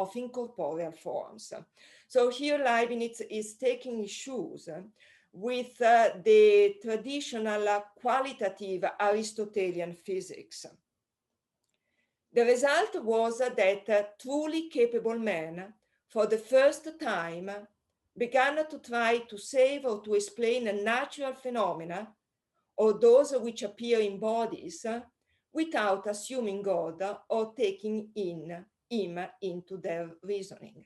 of incorporeal forms. So here Leibniz is taking issues with the traditional qualitative Aristotelian physics. The result was that truly capable men, for the first time, began to try to save or to explain natural phenomena, or those which appear in bodies, without assuming God or taking him into their reasoning.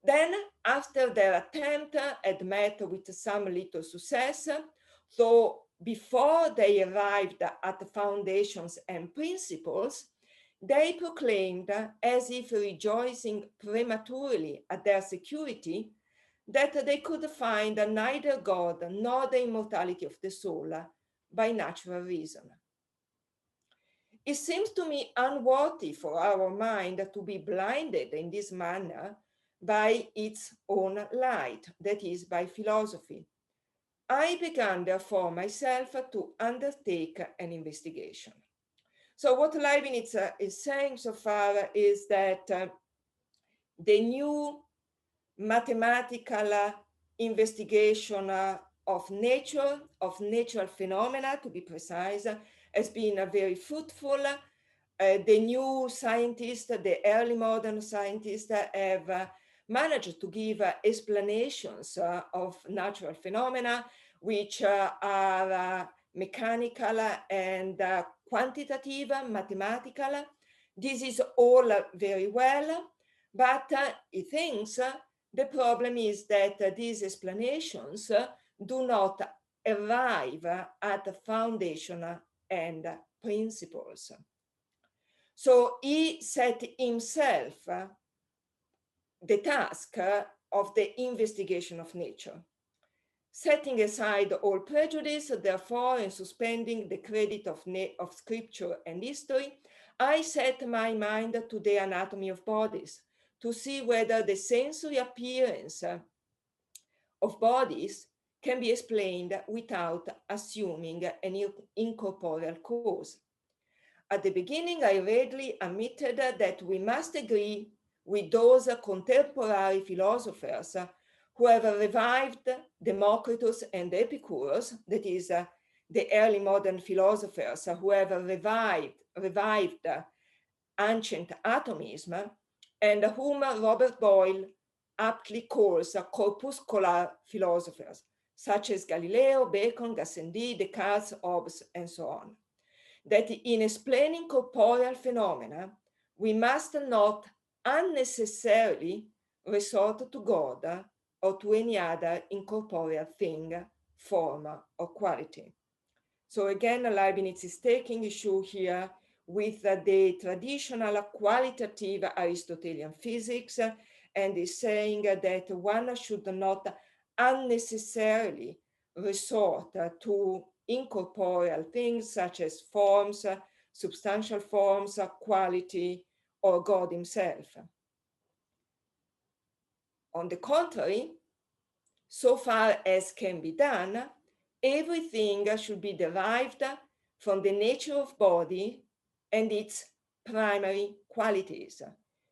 Then, after their attempt had met with some little success, though before they arrived at the foundations and principles, they proclaimed, as if rejoicing prematurely at their security, that they could find neither God nor the immortality of the soul by natural reason. It seems to me unworthy for our mind to be blinded in this manner by its own light, that is, by philosophy. I began, therefore, myself to undertake an investigation. So what Leibniz is saying so far is that the new mathematical investigation of nature, of natural phenomena, to be precise, has been very fruitful. The new scientists, the early modern scientists have managed to give explanations of natural phenomena, which are mechanical and quantitative, mathematical. This is all very well, but he thinks the problem is that these explanations do not arrive at the foundation and principles. So he set himself the task of the investigation of nature. Setting aside all prejudice, therefore, and suspending the credit of scripture and history, I set my mind to the anatomy of bodies, to see whether the sensory appearance of bodies can be explained without assuming an incorporeal cause. At the beginning, I readily admitted that we must agree with those contemporary philosophers who have revived Democritus and Epicurus, that is, the early modern philosophers who have revived ancient atomism, and whom Robert Boyle aptly calls corpuscular philosophers, such as Galileo, Bacon, Gassendi, Descartes, Hobbes, and so on. That in explaining corporeal phenomena, we must not unnecessarily resort to God or to any other incorporeal thing, form, or quality. So again, Leibniz is taking issue here with the traditional qualitative Aristotelian physics, and is saying that one should not unnecessarily resort to incorporeal things such as forms, substantial forms, quality, or God himself. On the contrary, so far as can be done, everything should be derived from the nature of body and its primary qualities: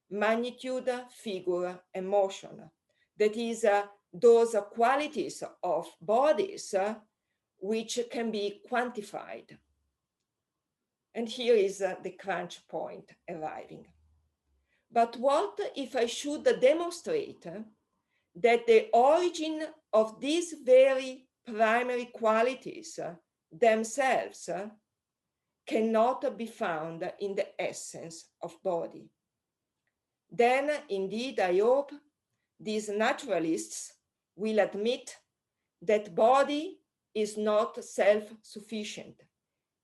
magnitude, figure, and motion. That is, those qualities of bodies which can be quantified. And here is the crunch point arriving. But what if I should demonstrate that the origin of these very primary qualities themselves cannot be found in the essence of body? Then, indeed, I hope these naturalists will admit that body is not self-sufficient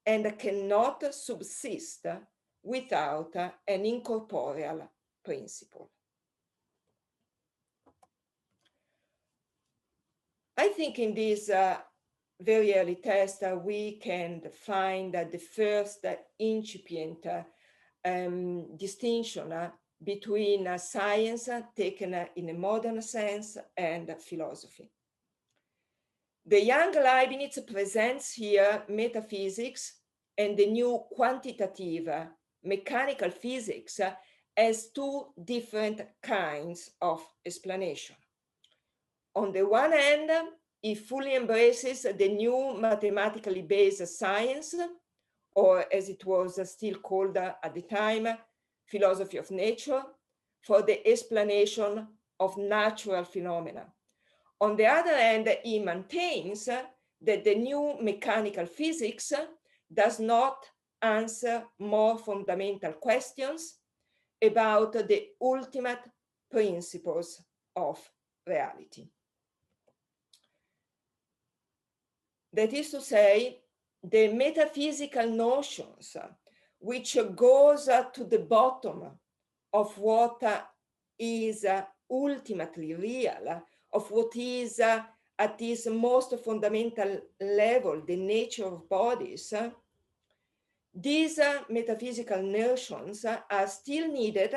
and cannot subsist without an incorporeal principle. I think in this very early test, we can find the first incipient distinction between science taken in a modern sense and philosophy. The young Leibniz presents here metaphysics and the new quantitative mechanical physics as two different kinds of explanation. On the one hand, it fully embraces the new mathematically based science, or as it was still called at the time, philosophy of nature, for the explanation of natural phenomena. On the other hand, he maintains that the new mechanical physics does not answer more fundamental questions about the ultimate principles of reality. That is to say, the metaphysical notions which goes to the bottom of what is ultimately real, of what is at this most fundamental level, the nature of bodies, these metaphysical notions are still needed,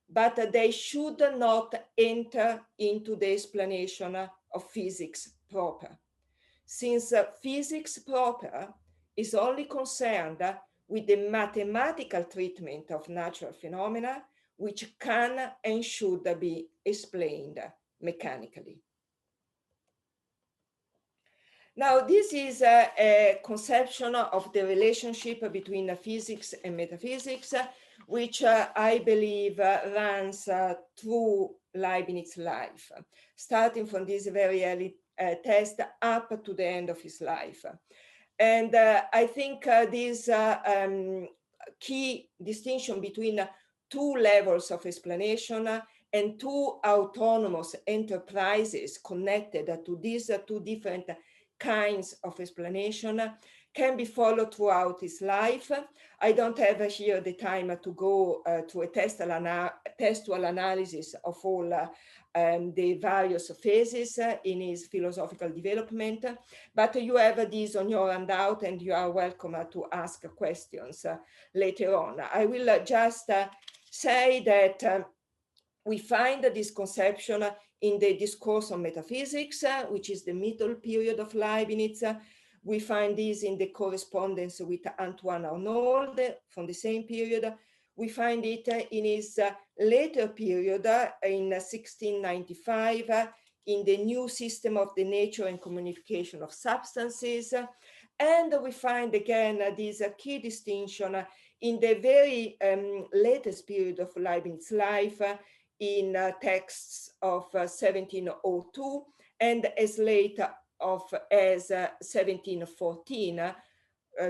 but they should not enter into the explanation of physics proper, since physics proper is only concerned with the mathematical treatment of natural phenomena, which can and should be explained mechanically. Now, this is a conception of the relationship between physics and metaphysics, which I believe runs through Leibniz's life, starting from this very early test up to the end of his life. And I think this key distinction between two levels of explanation and two autonomous enterprises connected to these two different kinds of explanation can be followed throughout his life. I don't have here the time to go to a textual analysis of all the various phases in his philosophical development, but you have these on your handout and you are welcome to ask questions later on. I will just say that we find this conception in the Discourse on Metaphysics, which is the middle period of Leibniz. We find this in the correspondence with Antoine Arnauld from the same period. We find it in his later period in 1695 in the New System of the Nature and Communication of Substances. And we find again this key distinction in the very latest period of Leibniz's life, in texts of 1702 and as late as 1714,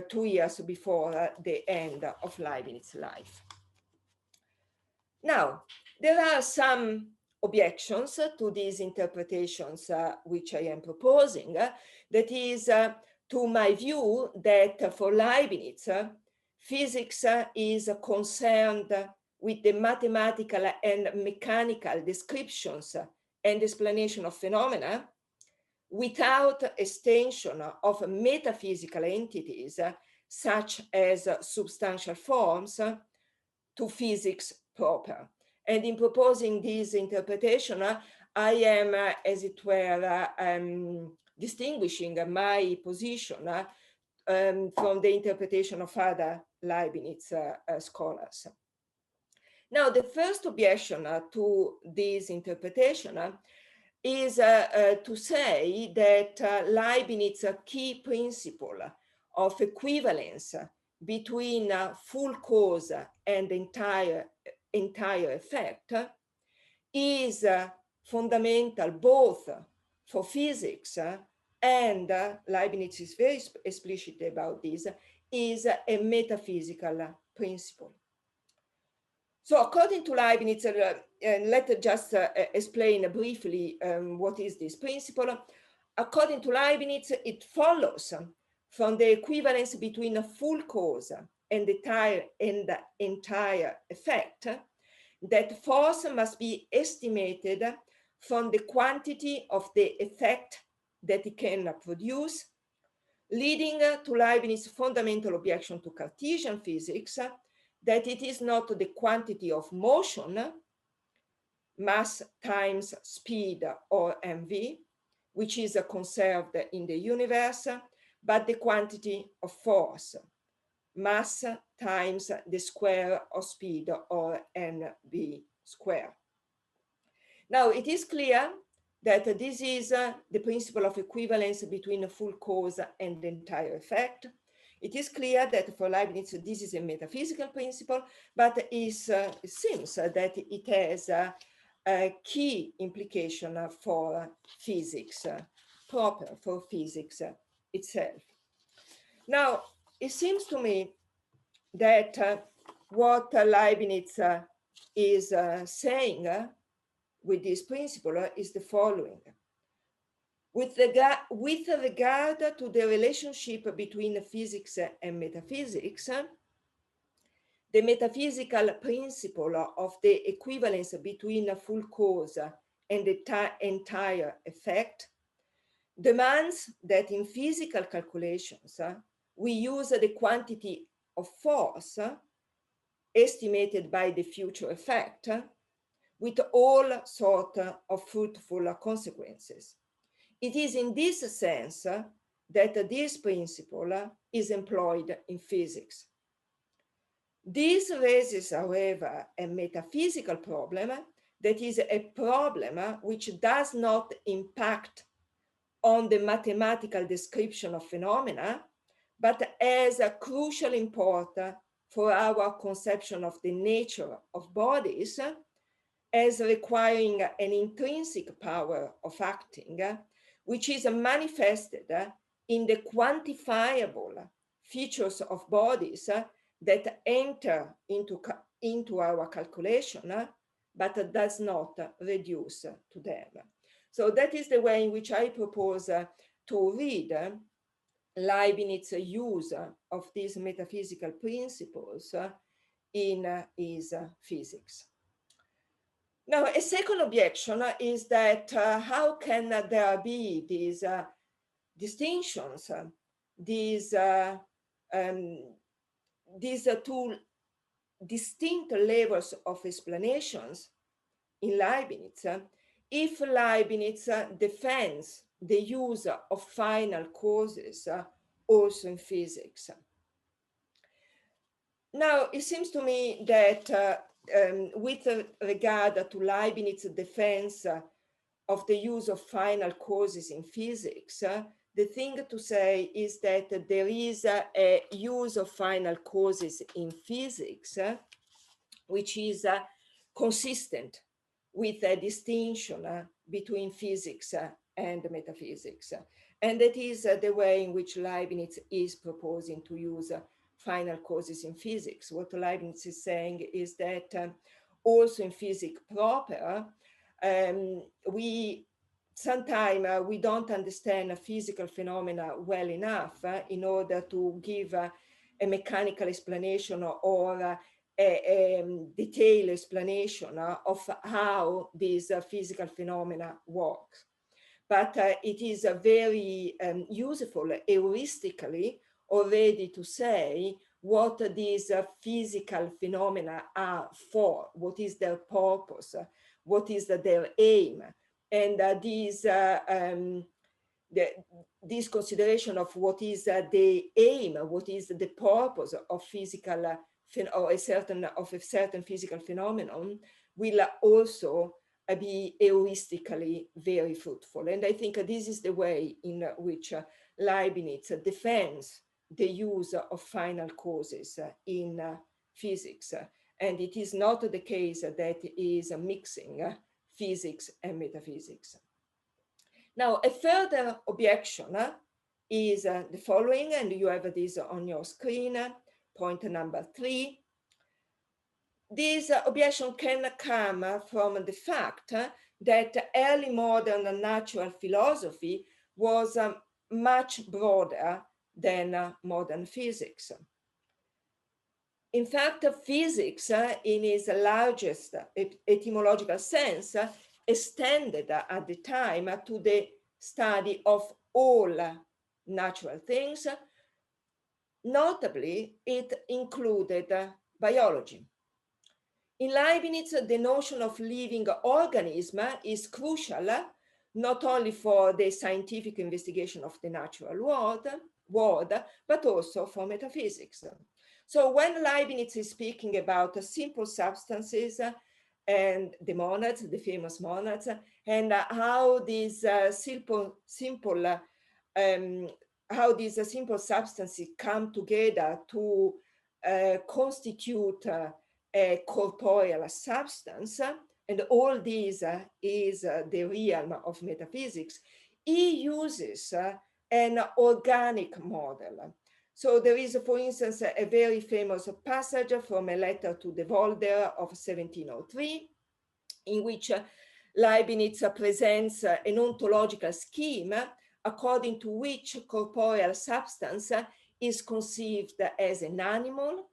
2 years before the end of Leibniz's life. Now, there are some objections to these interpretations which I am proposing. That is, to my view, that for Leibniz, physics is concerned with the mathematical and mechanical descriptions and explanation of phenomena without extension of metaphysical entities such as substantial forms to physics proper. And in proposing this interpretation, I am, as it were, distinguishing my position from the interpretation of other Leibniz scholars. Now, the first objection to this interpretation is to say that Leibniz's key principle of equivalence between full cause and entire effect is fundamental both for physics and Leibniz is very explicit about this, is a metaphysical principle. So according to Leibniz, let's just explain briefly what is this principle. According to Leibniz, it follows from the equivalence between a full cause and entire effect that force must be estimated from the quantity of the effect that it can produce, leading to Leibniz's fundamental objection to Cartesian physics, that it is not the quantity of motion, mass times speed or mv, which is conserved in the universe, but the quantity of force, mass times the square of speed, or nv square. Now, it is clear that this is the principle of equivalence between a full cause and the entire effect. It is clear that for Leibniz, this is a metaphysical principle, but it seems that it has a key implication for physics, proper for physics itself. Now, it seems to me that what Leibniz is saying with this principle is the following. With regard to the relationship between physics and metaphysics, the metaphysical principle of the equivalence between a full cause and the entire effect demands that in physical calculations, we use the quantity of force estimated by the future effect with all sorts of fruitful consequences. It is in this sense that this principle is employed in physics. This raises, however, a metaphysical problem that is a problem which does not impact on the mathematical description of phenomena, but has a crucial import for our conception of the nature of bodies as requiring an intrinsic power of acting, which is manifested in the quantifiable features of bodies that enter into our calculation, but does not reduce to them. So that is the way in which I propose to read Leibniz's use of these metaphysical principles in his physics. Now, a second objection is that how can there be these distinctions, these two distinct levels of explanations in Leibniz if Leibniz defends the use of final causes also in physics. Now, it seems to me that with regard to Leibniz's defense of the use of final causes in physics, the thing to say is that there is a use of final causes in physics which is consistent with a distinction between physics and metaphysics. And that is the way in which Leibniz is proposing to use final causes in physics. What Leibniz is saying is that also in physics proper, sometimes we don't understand physical phenomena well enough in order to give a mechanical explanation or a detailed explanation of how these physical phenomena work. But it is very useful heuristically already to say what these physical phenomena are for, what is their purpose, what is their aim. And this consideration of what is the aim, what is the purpose of physical or a certain physical phenomenon will also be heuristically very fruitful. And I think this is the way in which Leibniz defends the use of final causes in physics. And it is not the case that he is mixing physics and metaphysics. Now, a further objection is the following, and you have this on your screen, point number 3. This objection can come from the fact that early modern natural philosophy was much broader than modern physics. In fact, physics in its largest etymological sense extended at the time to the study of all natural things. Notably, it included biology. In Leibniz, the notion of living organism is crucial not only for the scientific investigation of the natural world, but also for metaphysics. So when Leibniz is speaking about simple substances and the monads, the famous monads, and how these um, simple substances come together to constitute a corporeal substance, and all these is the realm of metaphysics. He uses an organic model. So there is, for instance, a very famous passage from a letter to the Volder of 1703, in which Leibniz presents an ontological scheme according to which corporeal substance is conceived as an animal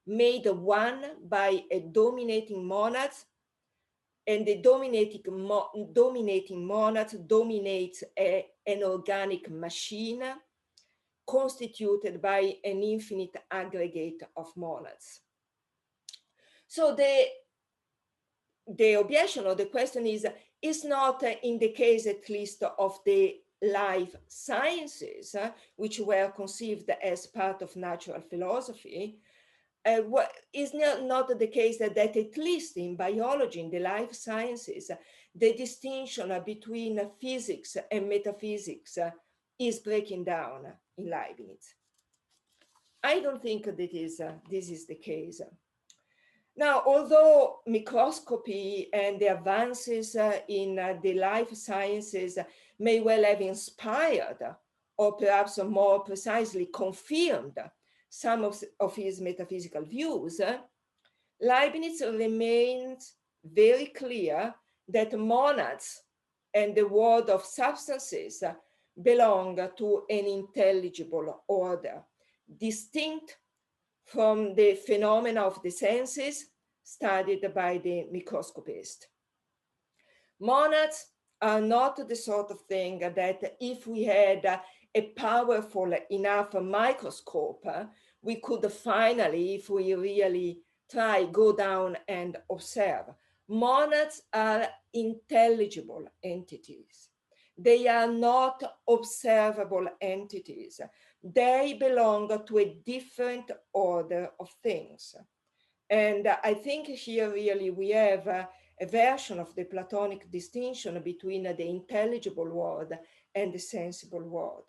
made one by a dominating monad, and the dominating monad dominates an organic machine constituted by an infinite aggregate of monads. So the objection or the question is not in the case at least of the life sciences, which were conceived as part of natural philosophy, is not the case that at least in biology, in the life sciences, the distinction between physics and metaphysics is breaking down in Leibniz. I don't think that this is the case. Now, although microscopy and the advances in the life sciences may well have inspired, or perhaps more precisely confirmed, some of his metaphysical views, Leibniz remains very clear that monads and the world of substances belong to an intelligible order, distinct from the phenomena of the senses studied by the microscopist. Monads are not the sort of thing that if we had a powerful enough microscope, we could finally, if we really try, go down and observe. Monads are intelligible entities. They are not observable entities. They belong to a different order of things. And I think here really we have a version of the Platonic distinction between the intelligible world and the sensible world.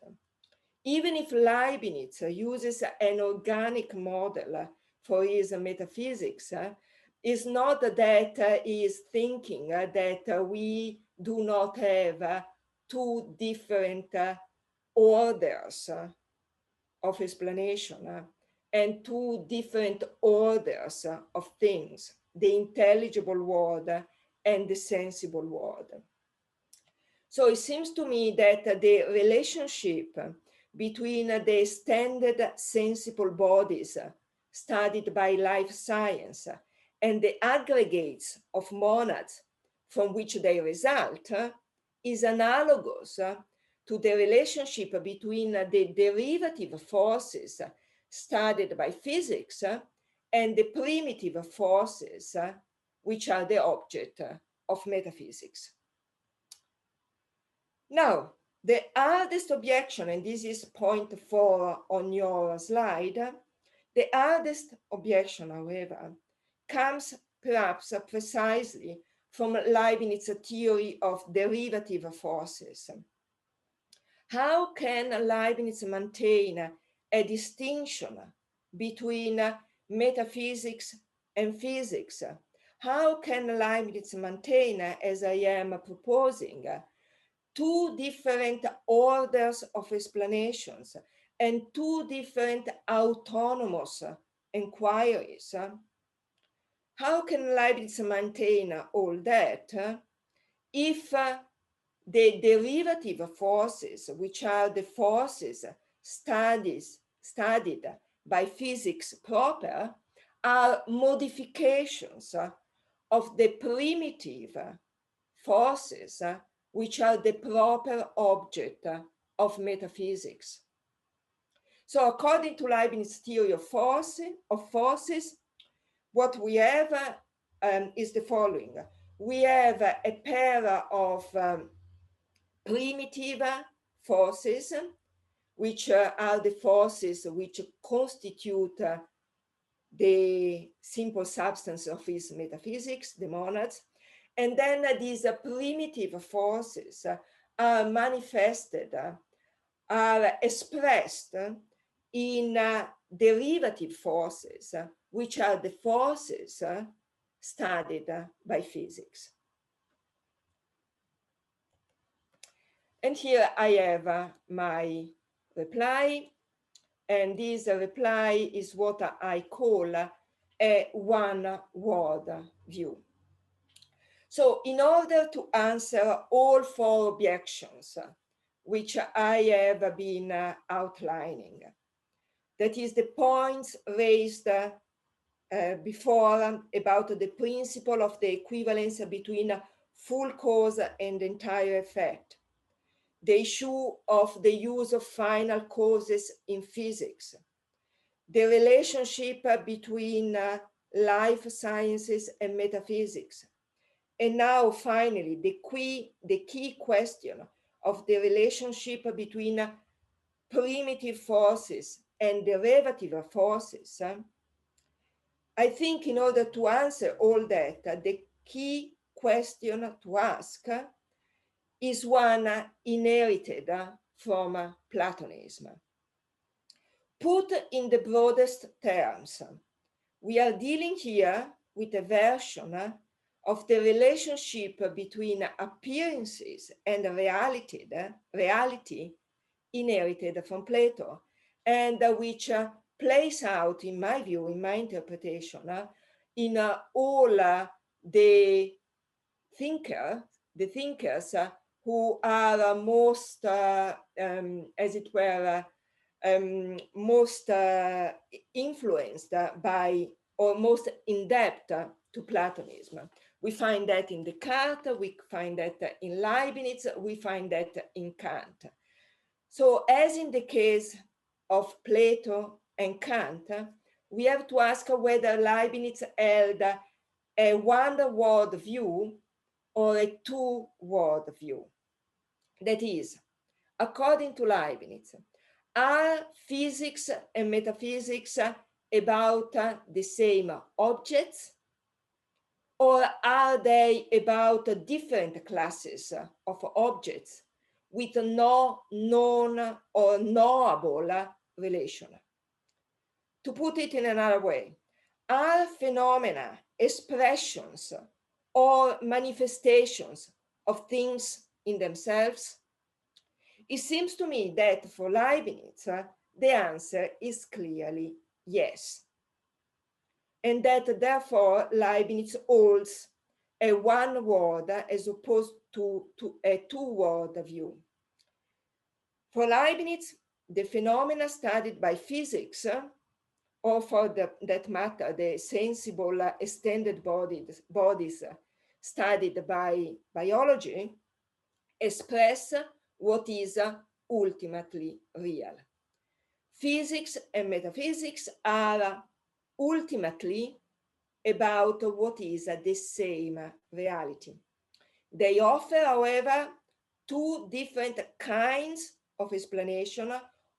Even if Leibniz uses an organic model for his metaphysics, is not that he is thinking that we do not have two different orders of explanation and two different orders of things, the intelligible world and the sensible world. So it seems to me that the relationship between the standard sensible bodies studied by life science and the aggregates of monads from which they result is analogous to the relationship between the derivative forces studied by physics and the primitive forces which are the object of metaphysics. Now, the hardest objection, and this is point 4 on your slide, the hardest objection, however, comes perhaps precisely from Leibniz's theory of derivative forces. How can Leibniz maintain a distinction between metaphysics and physics? How can Leibniz maintain, as I am proposing, two different orders of explanations and two different autonomous inquiries? How can Leibniz maintain all that if the derivative forces, which are the forces studied by physics proper, are modifications of the primitive forces, which are the proper object of metaphysics? So according to Leibniz's theory of forces, what we have is the following. We have a pair of primitive forces, which are the forces which constitute the simple substance of his metaphysics, the monads. And then these primitive forces are manifested, are expressed in derivative forces, which are the forces studied by physics. And here I have my reply, and this reply is what I call a one-word view. So in order to answer all four objections, which I have been outlining, that is the points raised before about the principle of the equivalence between full cause and entire effect, the issue of the use of final causes in physics, the relationship between life sciences and metaphysics, and now finally the key question of the relationship between primitive forces and derivative forces. I think in order to answer all that, the key question to ask is one inherited from Platonism. Put in the broadest terms, we are dealing here with a version of the relationship between appearances and reality inherited from Plato, and which plays out, in my view, in my interpretation, in all the thinkers who are most, as it were, most influenced by or most in depth to Platonism. We find that in Descartes, we find that in Leibniz, we find that in Kant. So as in the case of Plato and Kant, we have to ask whether Leibniz held a one-word view or a two-word view. That is, according to Leibniz, are physics and metaphysics about the same objects, or are they about different classes of objects with no known or knowable relation? To put it in another way, are phenomena expressions or manifestations of things in themselves? It seems to me that for Leibniz, the answer is clearly yes. And that therefore Leibniz holds a one-word as opposed to a two-word view. For Leibniz, the phenomena studied by physics, or for that matter, the sensible extended bodies studied by biology, express what is ultimately real. Physics and metaphysics are ultimately about what is the same reality. They offer, however, two different kinds of explanation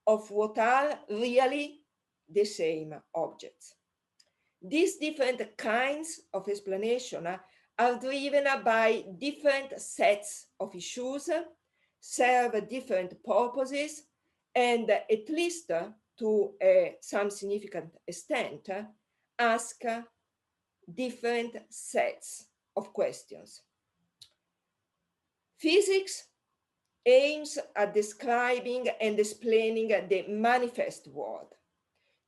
of what are really the same objects. These different kinds of explanation are driven by different sets of issues, serve different purposes, and at least to some significant extent, ask different sets of questions. Physics aims at describing and explaining the manifest world,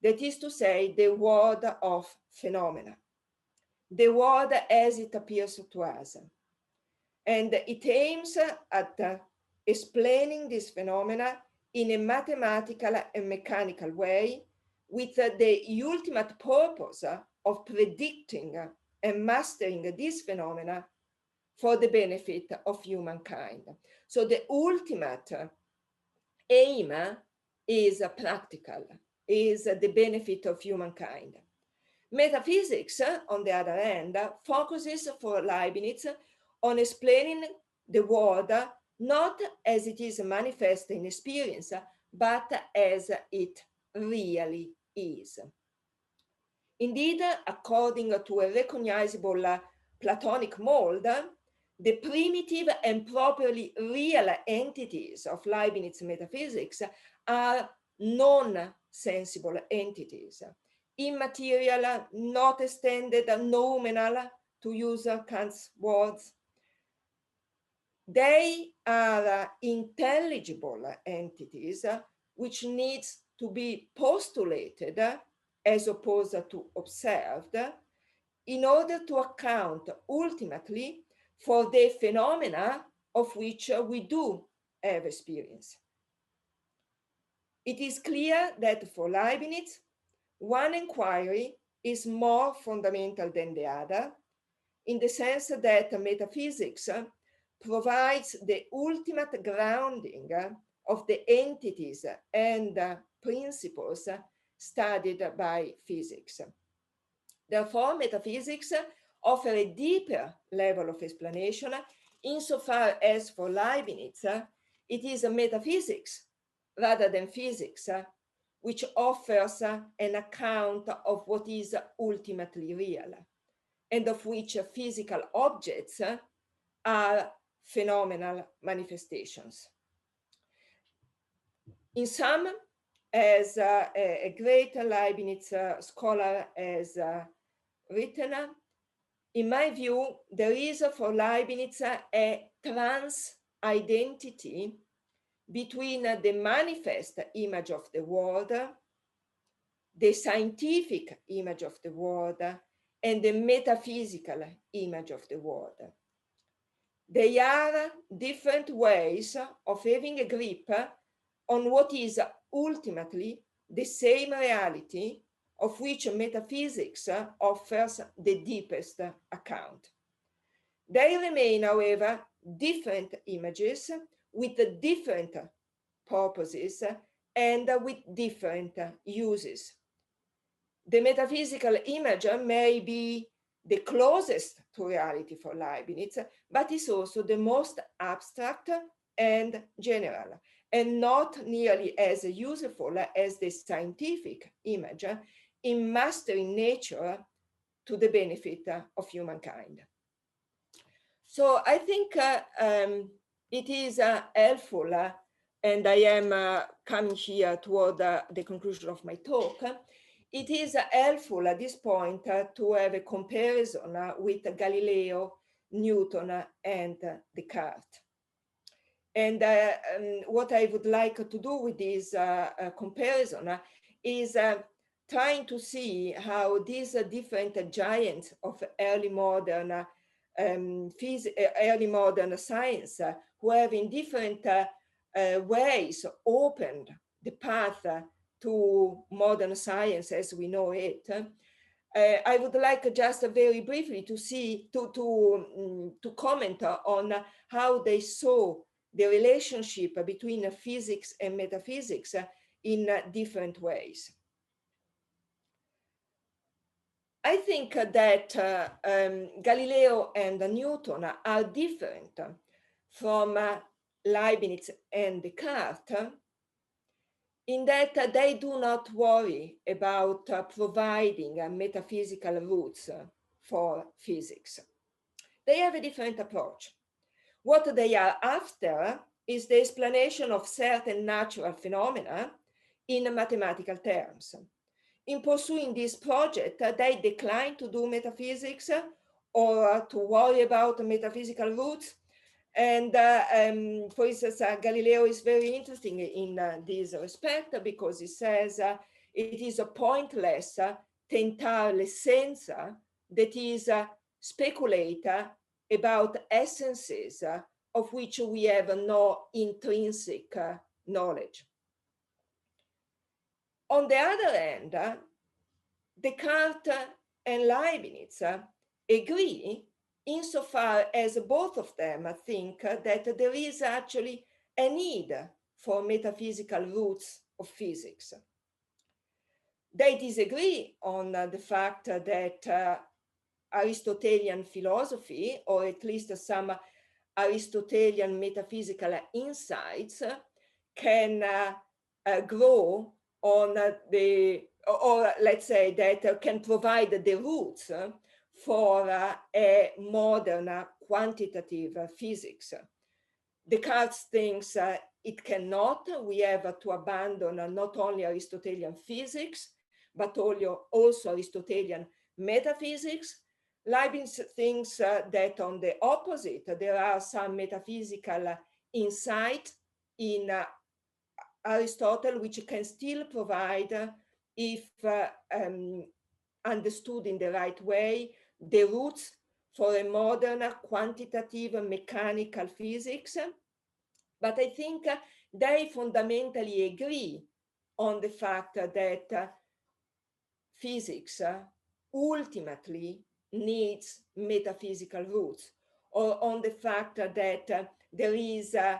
that is to say, the world of phenomena, the world as it appears to us. And it aims at explaining these phenomena in a mathematical and mechanical way, with the ultimate purpose of predicting and mastering these phenomena for the benefit of humankind. So the ultimate aim is practical, is the benefit of humankind. Metaphysics, on the other hand, focuses for Leibniz on explaining the world not as it is manifest in experience, but as it really is. Indeed, according to a recognizable Platonic mold, the primitive and properly real entities of Leibniz metaphysics are non-sensible entities, immaterial, not extended, noumenal, to use Kant's words. They are intelligible entities which needs to be postulated as opposed to observed in order to account ultimately for the phenomena of which we do have experience. It is clear that for Leibniz, one inquiry is more fundamental than the other, in the sense that metaphysics provides the ultimate grounding of the entities and principles studied by physics. Therefore, metaphysics offer a deeper level of explanation insofar as for Leibniz, it is a metaphysics rather than physics which offers an account of what is ultimately real, and of which physical objects are phenomenal manifestations. In sum, as a great Leibniz scholar has written, in my view, there is for Leibniz a trans-identity between the manifest image of the world, the scientific image of the world, and the metaphysical image of the world. They are different ways of having a grip on what is ultimately the same reality of which metaphysics offers the deepest account. They remain, however, different images with different purposes and with different uses. The metaphysical image may be the closest to reality for Leibniz, but is also the most abstract and general, and not nearly as useful as the scientific image in mastering nature to the benefit of humankind. So I think it is helpful, and I am coming here toward the conclusion of my talk. It is helpful at this point to have a comparison with Galileo, Newton, and Descartes. And what I would like to do with this comparison is trying to see how these different giants of early modern early modern science who have in different ways opened the path to modern science as we know it. I would like just very briefly to see, to comment on how they saw the relationship between physics and metaphysics in different ways. I think that Galileo and Newton are different from Leibniz and Descartes in that they do not worry about providing metaphysical roots for physics. They have a different approach. What they are after is the explanation of certain natural phenomena in mathematical terms. In pursuing this project, they decline to do metaphysics or to worry about metaphysical roots. And for instance, Galileo is very interesting in this respect because he says it is a pointless tentare l'essenza, that is speculate about essences of which we have no intrinsic knowledge. On the other hand, Descartes and Leibniz agree insofar as both of them think that there is actually a need for metaphysical roots of physics. They disagree on the fact that Aristotelian philosophy, or at least some Aristotelian metaphysical insights, can grow on the or let's say that can provide the roots for a modern quantitative physics. Descartes thinks it cannot. We have to abandon not only Aristotelian physics, but also Aristotelian metaphysics. Leibniz thinks that on the opposite, there are some metaphysical insight in Aristotle, which can still provide, if understood in the right way, the roots for a modern quantitative mechanical physics. But I think they fundamentally agree on the fact that physics ultimately needs metaphysical roots, or on the fact that there is an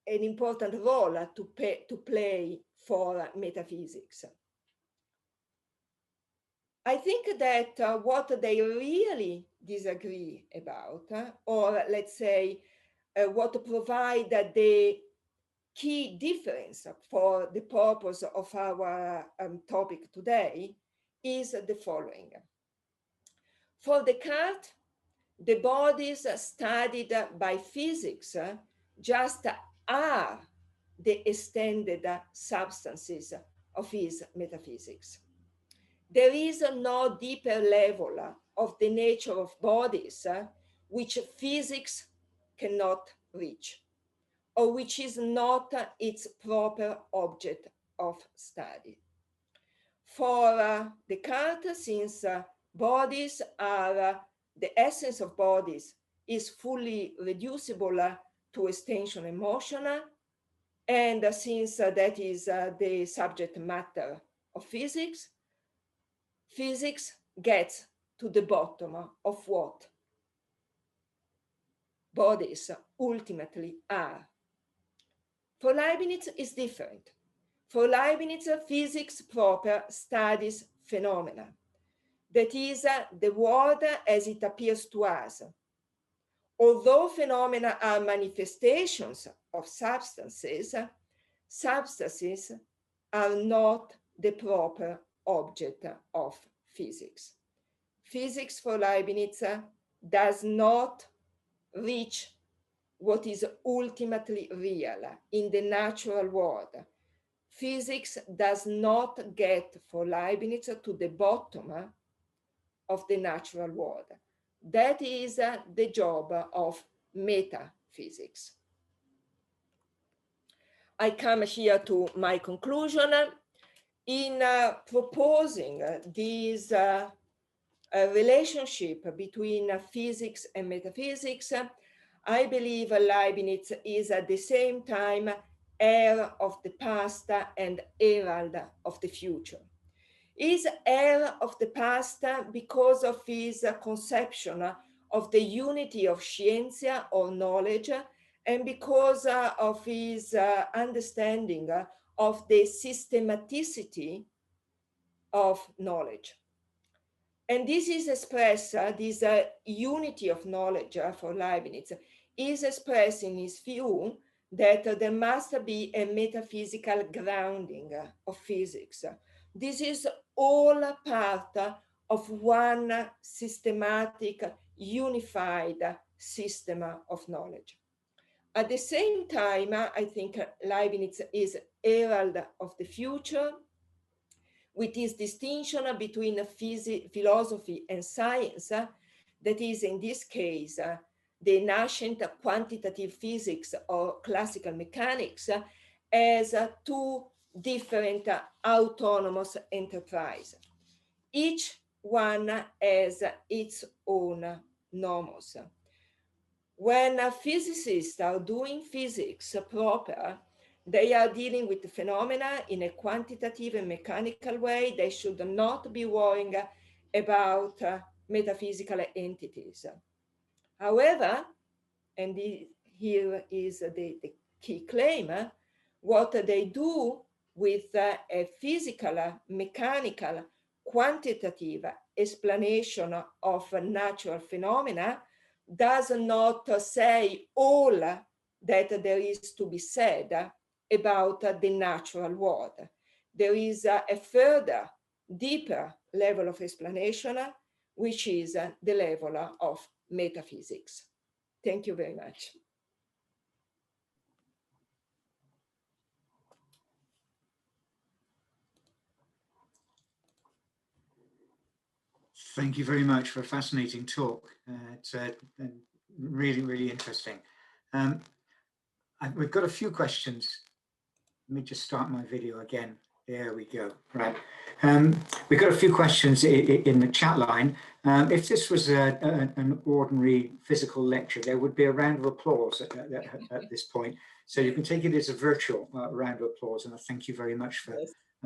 important role to play for metaphysics. I think that what they really disagree about, or let's say what provide the key difference for the purpose of our topic today, is the following. For Descartes, the bodies studied by physics just are the extended substances of his metaphysics. There is no deeper level of the nature of bodies which physics cannot reach, or which is not its proper object of study. For Descartes, since bodies are, the essence of bodies is fully reducible to extension and motion, and since that is the subject matter of physics, physics gets to the bottom of what bodies ultimately are. For Leibniz, it's different. For Leibniz, physics proper studies phenomena. That is, the world as it appears to us. Although phenomena are manifestations of substances, substances are not the proper object of physics. Physics for Leibniz does not reach what is ultimately real in the natural world. Physics does not get for Leibniz to the bottom of the natural world. That is the job of metaphysics. I come here to my conclusion. In proposing this relationship between physics and metaphysics, I believe Leibniz is at the same time heir of the past and herald of the future. He is heir of the past because of his conception of the unity of scientia or knowledge, and because of his understanding of the systematicity of knowledge. And this is expressed, this unity of knowledge for Leibniz is expressed in his view that there must be a metaphysical grounding of physics. This is all part of one systematic, unified system of knowledge. At the same time, I think Leibniz is herald of the future, with this distinction between philosophy and science, that is, in this case, the nascent quantitative physics or classical mechanics, as two different autonomous enterprises. Each one has its own nomos. When physicists are doing physics proper, they are dealing with the phenomena in a quantitative and mechanical way. They should not be worrying about metaphysical entities. However, and here is the key claim, what they do with a physical, mechanical, quantitative explanation of natural phenomena does not say all that there is to be said about the natural world. there is a further, deeper level of explanation, which is the level of metaphysics. Thank you very much. Thank you very much for a fascinating talk. It's really, really interesting. We've got a few questions. Let me just start my video again. There we go. Right. We've got a few questions in the chat line. If this was an ordinary physical lecture, there would be a round of applause at this point. So you can take it as a virtual round of applause. And I thank you very much for,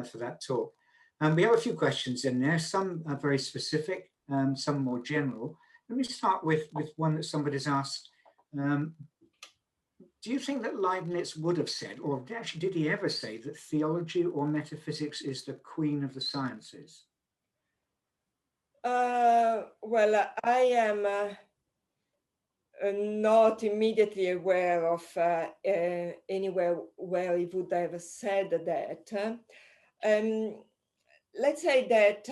for that talk. We have a few questions in there. Some are very specific, some more general. Let me start with one that somebody's asked. Do you think that Leibniz would have said, or actually did he ever say, that theology or metaphysics is the queen of the sciences? Well, I am not immediately aware of anywhere where he would have said that. Let's say that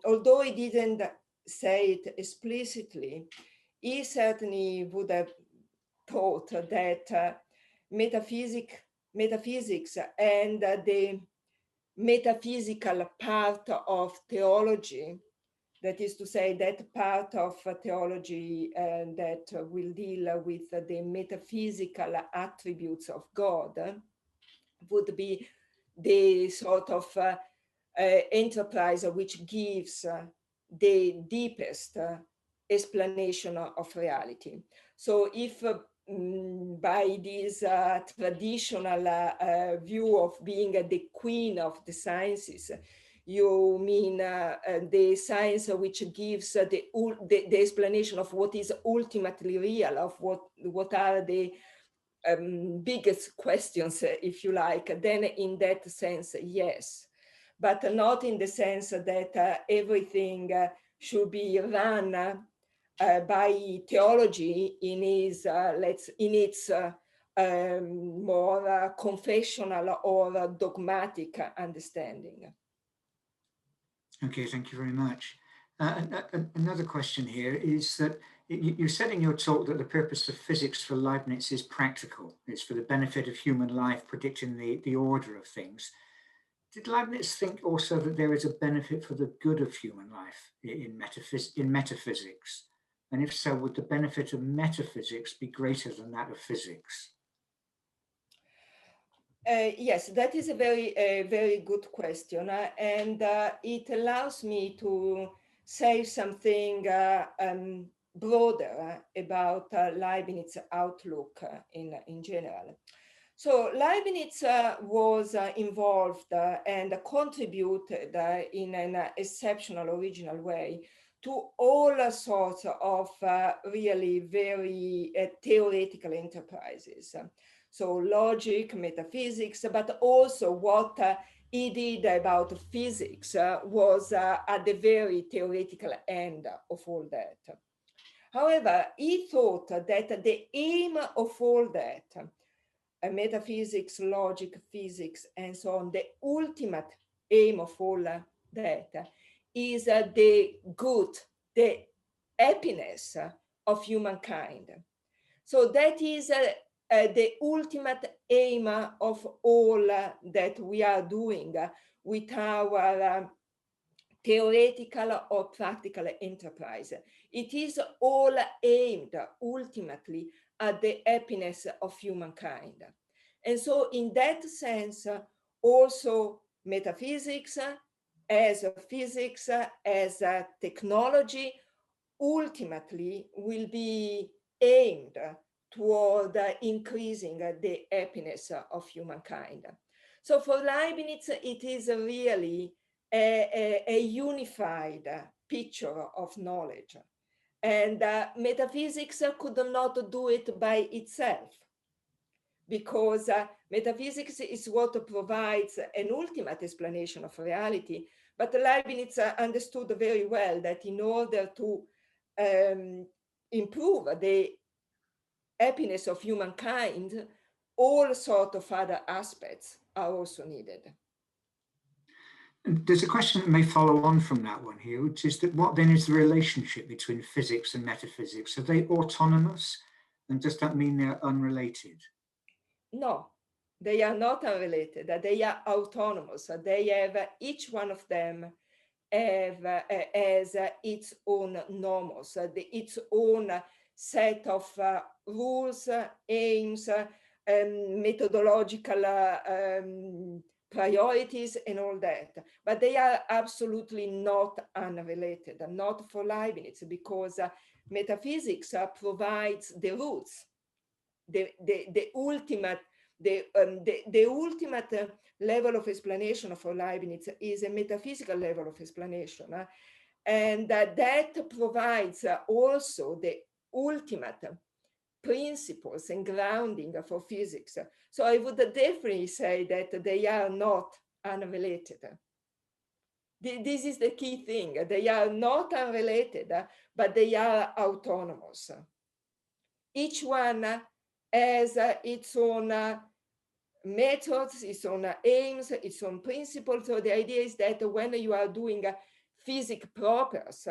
although he didn't say it explicitly, he certainly would have thought that metaphysics and the metaphysical part of theology, that is to say, that part of theology that will deal with the metaphysical attributes of God, would be the sort of enterprise which gives the deepest explanation of reality. So if by this traditional view of being the queen of the sciences, you mean the science which gives the explanation of what is ultimately real, of what are the biggest questions, if you like, then in that sense, yes. But not in the sense that everything should be run by theology in its more confessional or dogmatic understanding. Okay, thank you very much. Another question here is that you said in your talk that the purpose of physics for Leibniz is practical. It's for the benefit of human life, predicting the order of things. Did Leibniz think also that there is a benefit for the good of human life in metaphysics? And if so, would the benefit of metaphysics be greater than that of physics? Yes, that is a very good question. And it allows me to say something broader about Leibniz's outlook in general. So Leibniz was involved and contributed in an exceptional, original way to all sorts of really very theoretical enterprises. So logic, metaphysics, but also what he did about physics was at the very theoretical end of all that. However, he thought that the aim of all that, metaphysics, logic, physics, and so on, the ultimate aim of all that is the good, the happiness of humankind. So that is the ultimate aim of all that we are doing with our theoretical or practical enterprise. It is all aimed ultimately at the happiness of humankind. And so in that sense, also metaphysics as physics, as technology, ultimately will be aimed toward increasing the happiness of humankind. So for Leibniz, it is really a unified picture of knowledge. And metaphysics could not do it by itself, because metaphysics is what provides an ultimate explanation of reality. But Leibniz understood very well that in order to improve the happiness of humankind, all sorts of other aspects are also needed. There's a question that may follow on from that one here, which is that what then is the relationship between physics and metaphysics? Are they autonomous? And does that mean they're unrelated? No, they are not unrelated. They are autonomous. They have, each one of them have as its own normals, its own set of rules, aims, methodological priorities and all that. But they are absolutely not unrelated, not for Leibniz, because metaphysics provides the roots, the ultimate the ultimate level of explanation for Leibniz is a metaphysical level of explanation, and that provides also the ultimate principles and grounding for physics. So I would definitely say that they are not unrelated. This is the key thing. They are not unrelated, but they are autonomous. Each one has its own methods, its own aims, its own principles. So the idea is that when you are doing physics propers,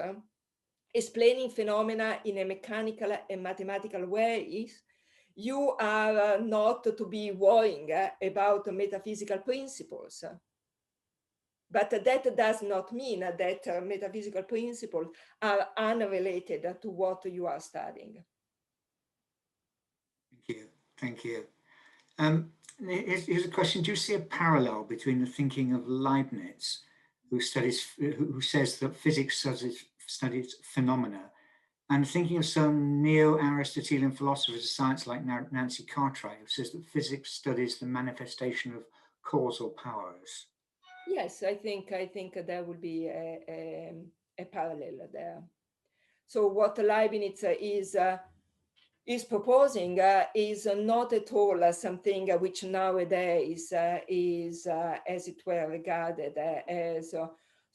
explaining phenomena in a mechanical and mathematical ways, you are not to be worrying about metaphysical principles. But that does not mean that metaphysical principles are unrelated to what you are studying. Thank you. Thank you. Here's a question. Do you see a parallel between the thinking of Leibniz, who says that physics studies phenomena, and thinking of some neo-Aristotelian philosophers of science like Nancy Cartwright, who says that physics studies the manifestation of causal powers? Yes, I think there will be a parallel there. So what Leibniz is proposing is not at all something which nowadays is, as it were, regarded as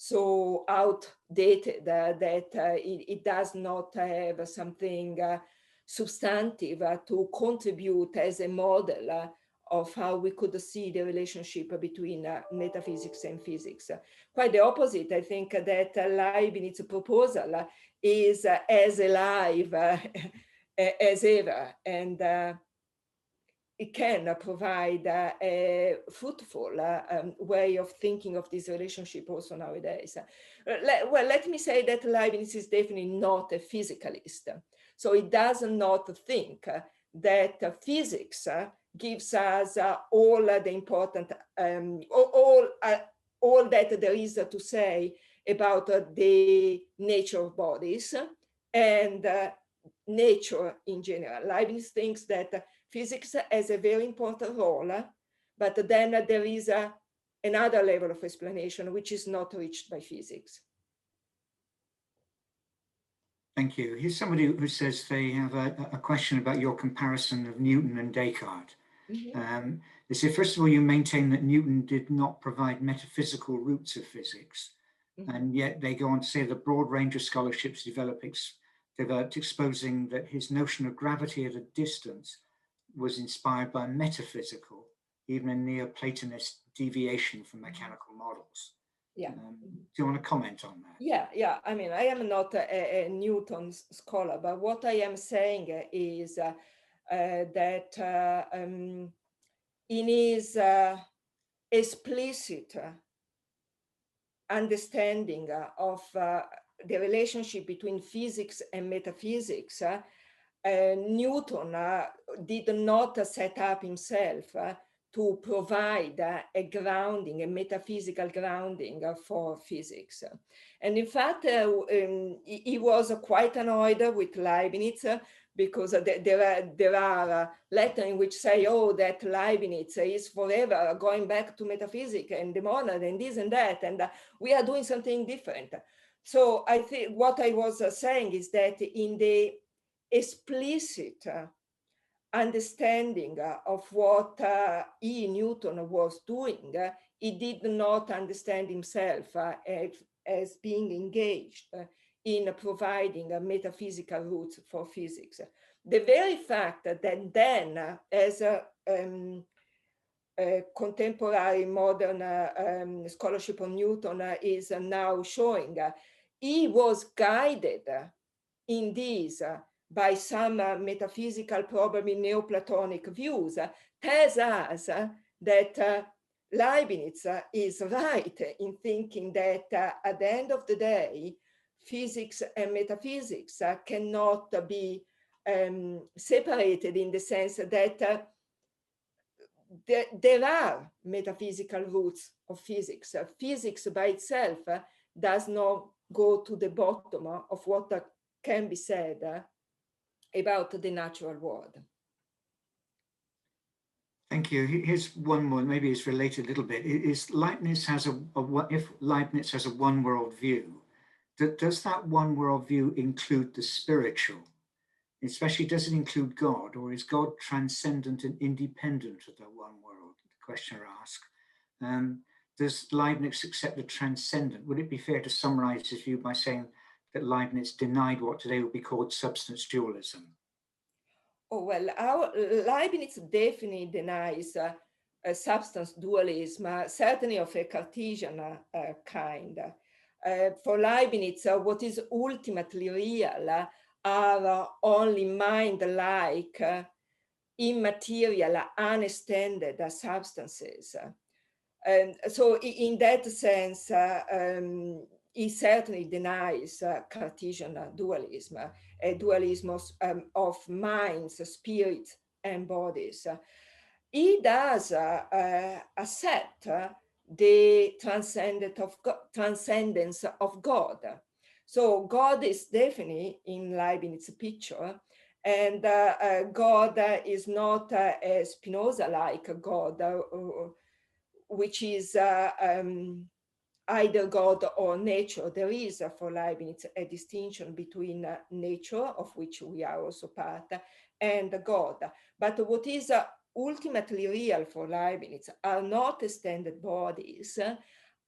so outdated that it does not have something substantive to contribute as a model of how we could see the relationship between metaphysics and physics. Quite the opposite. I think that Leibniz's proposal is as alive as ever, and it can provide a fruitful way of thinking of this relationship also nowadays. Let me say that Leibniz is definitely not a physicalist. So it does not think that physics gives us all the important, all that there is to say about the nature of bodies and nature in general. Leibniz thinks that physics has a very important role, but then there is another level of explanation which is not reached by physics. Thank you. Here's somebody who says they have a question about your comparison of Newton and Descartes. Mm-hmm. They say, first of all, you maintain that Newton did not provide metaphysical roots of physics, mm-hmm. and yet they go on to say the broad range of scholarships developed exposing that his notion of gravity at a distance was inspired by metaphysical, even a Neoplatonist deviation from mechanical models. Yeah. Do you want to comment on that? Yeah. I mean, I am not a Newton scholar, but what I am saying is that in his explicit understanding of the relationship between physics and metaphysics, Newton did not set up himself to provide a grounding, a metaphysical grounding for physics. And in fact, he was quite annoyed with Leibniz because there are letters in which say, oh, that Leibniz is forever going back to metaphysics and the monad and this and that, and we are doing something different. So I think what I was saying is that in the explicit understanding of what Newton was doing, he did not understand himself as being engaged in providing metaphysical roots for physics. The very fact that then, as contemporary modern scholarship on Newton is now showing. He was guided in this by some metaphysical, probably Neoplatonic views, tells us that Leibniz is right in thinking that at the end of the day, physics and metaphysics cannot be separated, in the sense that there are metaphysical roots of physics. Physics by itself does not go to the bottom of what can be said about the natural world. Thank you. Here's one more, maybe it's related a little bit. Is Leibniz has if Leibniz has a one world view, does that one world view include the spiritual? Especially, does it include God, or is God transcendent and independent of that one world? The questioner asks. Does Leibniz accept the transcendent? Would it be fair to summarize his view by saying that Leibniz denied what today would be called substance dualism? Oh, well, Leibniz definitely denies substance dualism, certainly of a Cartesian kind. For Leibniz, what is ultimately real are only mind-like, immaterial, unextended substances. So in that sense, he certainly denies Cartesian dualism, a dualism of minds, spirits, and bodies. He does accept the transcendence of God. So God is definitely in Leibniz's picture, and God is not a Spinoza-like God, which is either God or nature. There is, for Leibniz, a distinction between nature, of which we are also part, and God. But what is ultimately real for Leibniz are not extended bodies,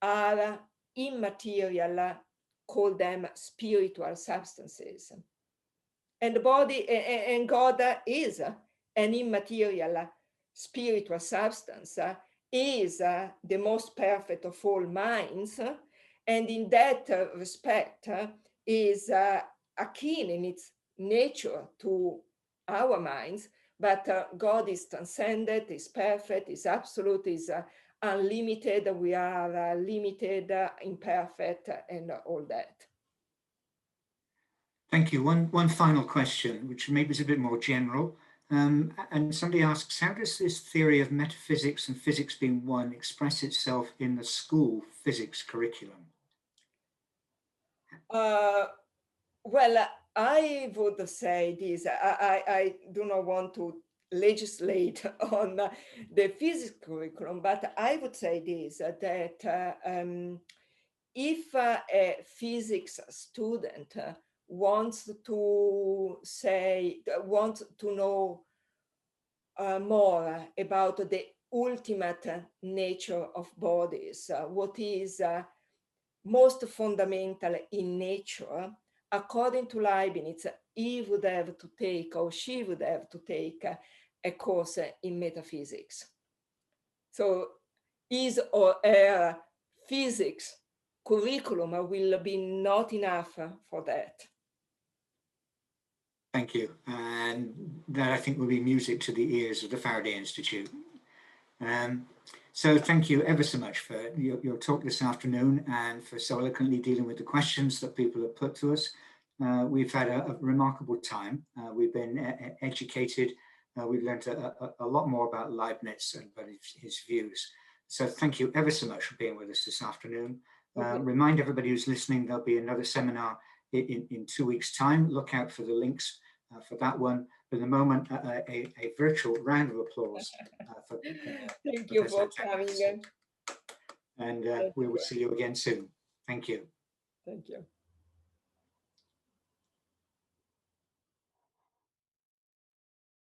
are immaterial, call them spiritual substances. And the body and God is an immaterial spiritual substance, is the most perfect of all minds, and in that respect is akin in its nature to our minds, but God is transcendent, is perfect, is absolute, is unlimited. We are limited, imperfect, and all that. Thank you. One final question, which maybe is a bit more general. And somebody asks, how does this theory of metaphysics and physics being one express itself in the school physics curriculum? Well, I would say this. I do not want to legislate on the physics curriculum, but I would say this, that if a physics student wants to know more about the ultimate nature of bodies, what is most fundamental in nature, according to Leibniz, he would have to take, or she would have to take, a course in metaphysics. So his or her physics curriculum will be not enough for that. Thank you. And that, I think, will be music to the ears of the Faraday Institute. So thank you ever so much for your talk this afternoon, and for so eloquently dealing with the questions that people have put to us. We've had a remarkable time. We've been educated. We've learned a lot more about Leibniz and about his views. So thank you ever so much for being with us this afternoon. Remind everybody who's listening, there'll be another seminar in 2 weeks' time. Look out for the links for that one. For the moment, a virtual round of applause for Thank you for coming. And we will see you again soon. Thank you. Thank you.